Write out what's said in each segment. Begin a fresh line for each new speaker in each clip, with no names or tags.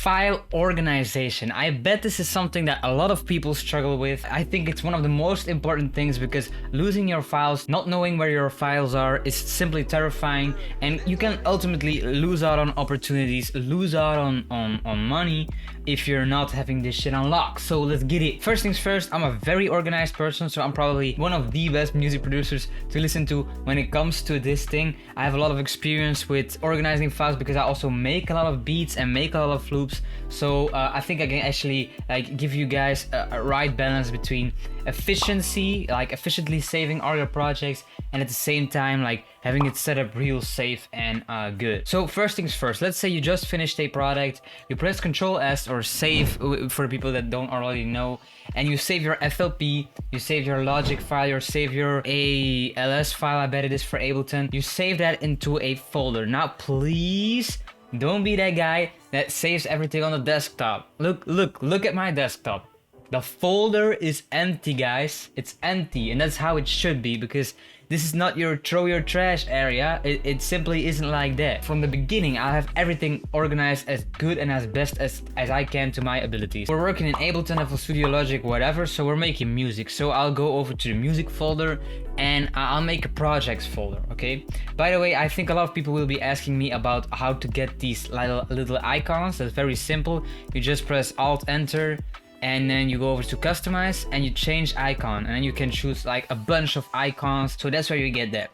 File organization. I bet this is something that a lot of people struggle with. I think it's one of the most important things because losing your files, not knowing where your files are, is simply terrifying, and you can ultimately lose out on opportunities, lose out on money if you're not having this shit unlocked. So let's get it. First things first, I'm a very organized person, so I'm probably one of the best music producers to listen to when it comes to this thing. I have a lot of experience with organizing files because I also make a lot of beats and make a lot of loops. So I think I can actually give you guys a right balance between efficiency, like efficiently saving all your projects, and at the same time like having it set up real safe and good. So first things first, let's say you just finished a product, you press Ctrl S or save for people that don't already know, and you save your FLP, you save your logic file, you save your ALS file, I bet it is for Ableton, you save that into a folder. Now please don't be that guy that saves everything on the desktop. Look at my desktop. The folder is empty, guys. It's empty, and that's how it should be, because this is not your throw your trash area. It simply isn't like that. From the beginning, I have everything organized as good and as best as I can to my abilities. We're working in Ableton, FL Studio, Logic, whatever, so we're making music. So I'll go over to the music folder and I'll make a projects folder, okay? By the way, I think a lot of people will be asking me about how to get these little icons. That's very simple. You just press Alt-Enter, and then you go over to customize and you change icon, and then you can choose like a bunch of icons. So that's where you get that.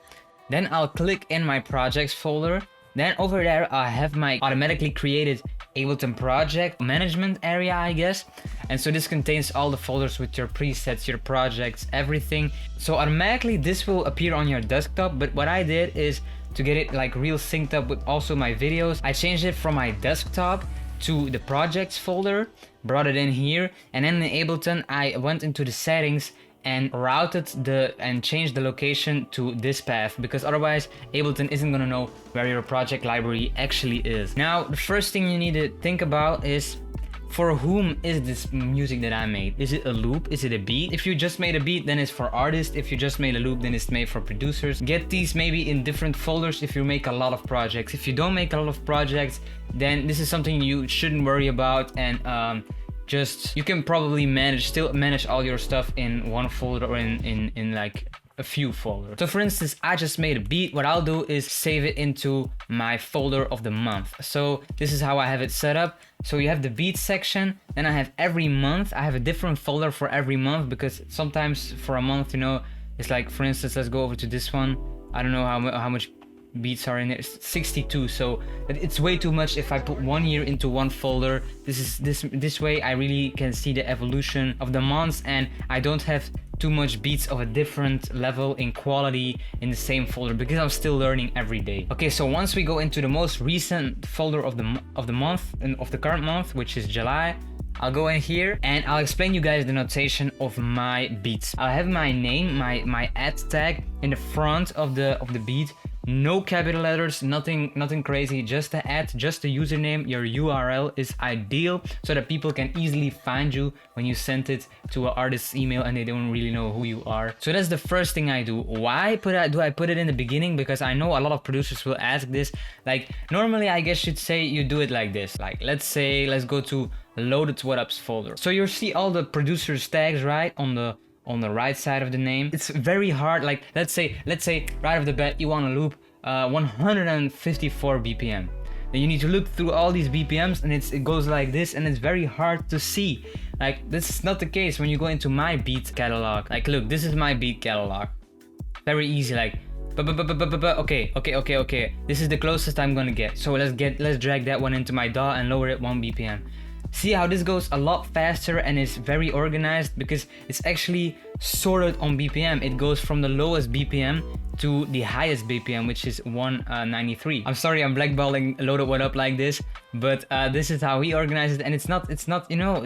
Then I'll click in my projects folder. Then over there I have my automatically created Ableton project management area, I guess. And so this contains all the folders with your presets, your projects, everything. So automatically this will appear on your desktop. But what I did is to get it like real synced up with also my videos, I changed it from my desktop to the projects folder, brought it in here, and then in Ableton I went into the settings and routed and changed the location to this path, because otherwise Ableton isn't gonna know where your project library actually is. Now the first thing you need to think about is, for whom is this music that I made? Is it a loop? Is it a beat? If you just made a beat, then it's for artists. If you just made a loop, then it's made for producers. Get these maybe in different folders if you make a lot of projects. If you don't make a lot of projects, then this is something you shouldn't worry about, and just you can probably still manage all your stuff in one folder or in like a few folders. So for instance, I just made a beat. What I'll do is save it into my folder of the month. So this is how I have it set up. So you have the beat section, then I have every month. I have a different folder for every month, because sometimes for a month, you know, it's like, for instance, let's go over to this one. I don't know how much beats are in there. It's 62, so it's way too much if I put 1 year into one folder. This way I really can see the evolution of the months, and I don't have too much beats of a different level in quality in the same folder, because I'm still learning every day. Okay, so once we go into the most recent folder of the month and of the current month, which is July, I'll go in here and I'll explain you guys the notation of my beats. I'll have my name, my add tag in the front of the beat. No capital letters, nothing crazy, just the add, just the username. Your URL is ideal so that people can easily find you when you send it to an artist's email and they don't really know who you are. So that's the first thing I do. Why do I put it in the beginning? Because I know a lot of producers will ask this. Like normally I guess you'd say you do it like this. Like let's go to loaded what ups folder. So you'll see all the producers tags right on the right side of the name. It's very hard. Like let's say right off the bat you want to loop 154 BPM. Then you need to look through all these BPMs, and it goes like this, and it's very hard to see. Like this is not the case when you go into my beat catalog. Like look, this is my beat catalog. Very easy. Like okay. This is the closest I'm gonna get. So let's drag that one into my DAW and lower it 1 BPM. See how this goes a lot faster and is very organized, because it's actually sorted on BPM. It goes from the lowest BPM to the highest BPM, which is 193. I'm sorry I'm blackballing Loaded What Up like this, but this is how he organizes it, and it's not you know,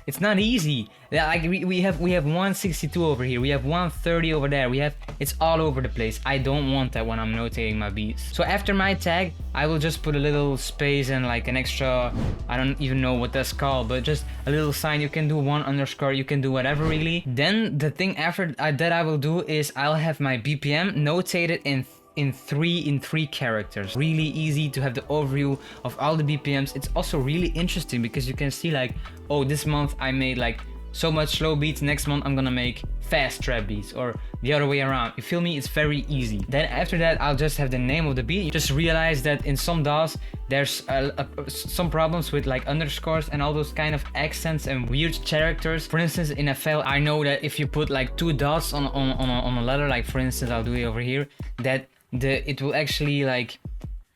it's not easy. Like we have 162 over here, we have 130 over there, it's all over the place. I don't want that when I'm notating my beats. So after my tag, I will just put a little space and like an extra, I don't even know what that's called, but just a little sign. You can do 1_, you can do whatever really. Then the thing after that I will do is I'll have my BPM notated in in three characters. Really easy to have the overview of all the BPMs. It's also really interesting because you can see like, oh, this month I made like so much slow beats, next month I'm gonna make fast trap beats, or the other way around. You feel me? It's very easy. Then after that, I'll just have the name of the beat. You just realize that in some DAWs there's some problems with like underscores and all those kind of accents and weird characters. For instance, in FL, I know that if you put like 2 dots on a letter, like for instance, I'll do it over here, that it will actually like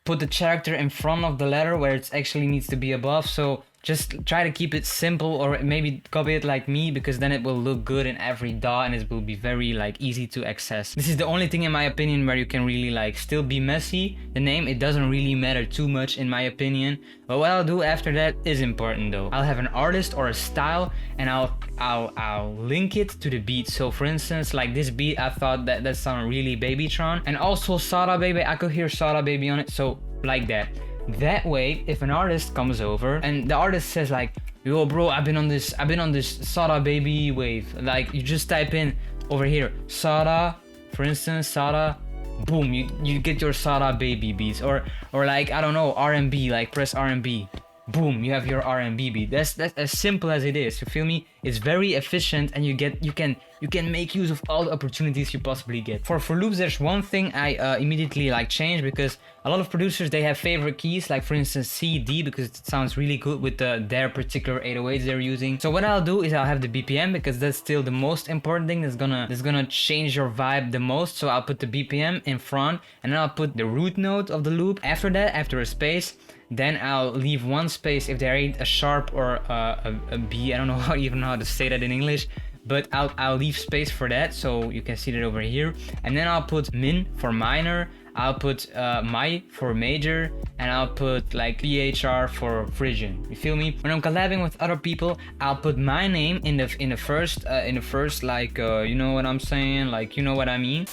put the character in front of the letter where it actually needs to be above. So just try to keep it simple, or maybe copy it like me, because then it will look good in every DAW and it will be very like easy to access. This is the only thing in my opinion where you can really like still be messy. The name, it doesn't really matter too much in my opinion. But what I'll do after that is important though. I'll have an artist or a style and I'll link it to the beat. So for instance, like this beat, I thought that sounded really Babytron, and also Sada Baby, I could hear Sada Baby on it, so like that. That way, if an artist comes over and the artist says like, yo bro, I've been on this Sada Baby wave, like you just type in over here Sada, for instance, Sada, boom, you get your Sada Baby beats, or like I don't know, R&B, like press R&B, boom, you have your R&B beat. That's as simple as it is. You feel me? It's very efficient, and you can make use of all the opportunities you possibly get. For loops, there's one thing I immediately like change, because a lot of producers, they have favorite keys, like for instance C, D, because it sounds really good with their particular 808s they're using. So what I'll do is I'll have the BPM, because that's still the most important thing that's gonna change your vibe the most. So I'll put the BPM in front, and then I'll put the root note of the loop after that, after a space. Then I'll leave one space if there ain't a sharp or a B. I don't know even how to say that in English, but I'll leave space for that, so you can see that over here. And then I'll put min for minor, I'll put my for major, and I'll put like PHR for Frisian. You feel me? When I'm collabing with other people, I'll put my name in the first like you know what I'm saying, like you know what I mean.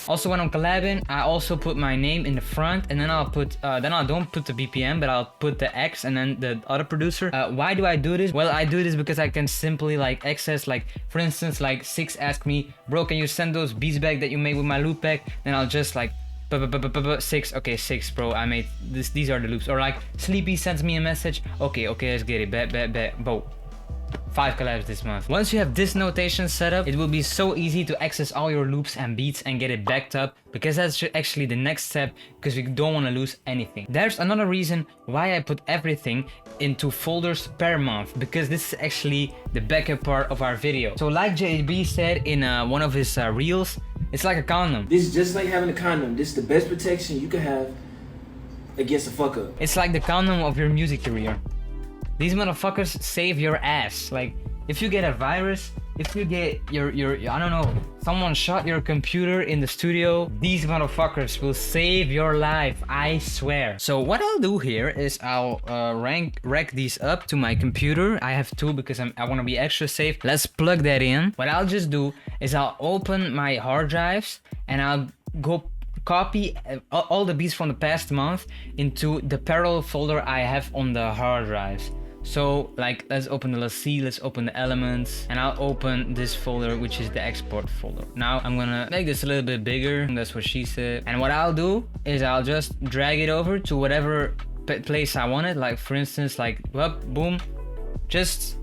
Also, when I'm collabing, I also put my name in the front, and then I'll put, then I don't put the BPM, but I'll put the X and then the other producer. Why do I do this? Well, I do this because I can simply like access, like for instance, like 6 ask me, bro, can you send those beats back that you made with my loop pack? Then I'll just like 6, okay, 6, bro, I made this, these are the loops. Or like Sleepy sends me a message, okay, let's get it, bet, bro. 5 collabs this month. Once you have this notation set up, it will be so easy to access all your loops and beats and get it backed up, because that's actually the next step, because we don't want to lose anything. There's another reason why I put everything into folders per month, because this is actually the backup part of our video. So like JB said in one of his reels, it's like a condom.
This is just like having a condom. This is the best protection you can have against a fuck up.
It's like the condom of your music career. These motherfuckers save your ass. Like, if you get a virus, if you get your I don't know, someone shot your computer in the studio, these motherfuckers will save your life, I swear. So what I'll do here is I'll rack these up to my computer. I have 2 because I want to be extra safe. Let's plug that in. What I'll just do is I'll open my hard drives and I'll go copy all the beats from the past month into the parallel folder I have on the hard drives. So like, let's open the elements, and I'll open this folder, which is the export folder. Now I'm gonna make this a little bit bigger. That's what she said. And what I'll do is I'll just drag it over to whatever place I want it. Like for instance, like, well, boom, just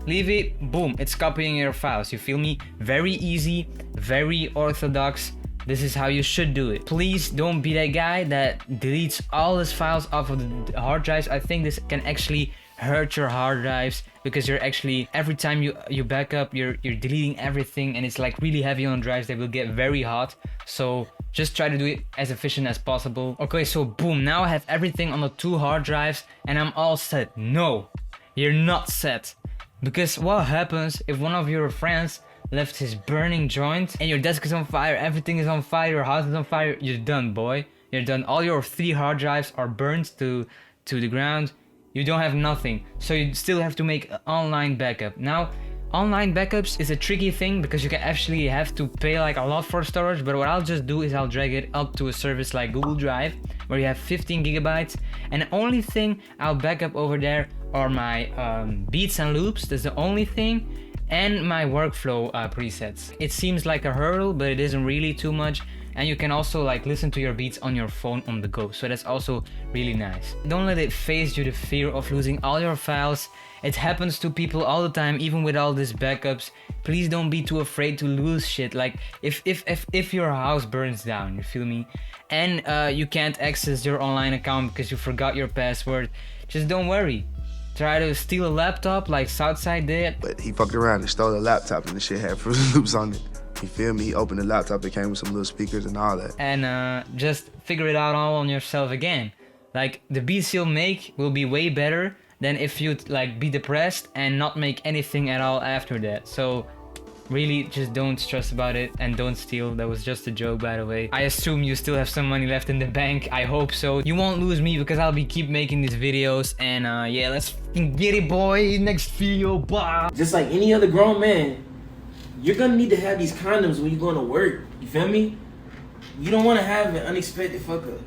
leave it, boom, it's copying your files. You feel me? Very easy, very orthodox. This is how you should do it. Please don't be that guy that deletes all his files off of the hard drives. I think this can actually hurt your hard drives, because you're actually, every time you back up, you're deleting everything, and it's like really heavy on drives. They will get very hot. So just try to do it as efficient as possible. Okay, so boom, now I have everything on the 2 hard drives and I'm all set. No, you're not set. Because what happens if one of your friends left his burning joint and your desk is on fire, everything is on fire, your house is on fire? You're done, boy. You're done. All your 3 hard drives are burned to the ground. You don't have nothing. So you still have to make an online backup. Now, online backups is a tricky thing, because you can actually have to pay like a lot for storage. But what I'll just do is I'll drag it up to a service like Google Drive, where you have 15 gigabytes. And the only thing I'll back up over there are my beats and loops. That's the only thing. And my workflow presets. It seems like a hurdle, but it isn't really too much. and you can also like listen to your beats on your phone on the go, so that's also really nice. Don't let it phase you, the fear of losing all your files. It happens to people all the time, even with all these backups. Please don't be too afraid to lose shit. Like if your house burns down, you feel me, and you can't access your online account because you forgot your password, just don't worry. Try to steal a laptop like Southside did.
But he fucked around and stole a laptop and the shit had Fruit Loops on it. You feel me? He opened the laptop, it came with some little speakers and all that.
And just figure it out all on yourself again. Like the beats you'll make will be way better than if you'd like be depressed and not make anything at all after that. So really just don't stress about it and don't steal. That was just a joke, by the way. I assume you still have some money left in the bank. I hope so. You won't lose me because I'll be keep making these videos. And yeah, let's fucking get it, boy. Next video, bye.
Just like any other grown man, you're gonna need to have these condoms when you're going to work. You feel me? You don't want to have an unexpected fuck up.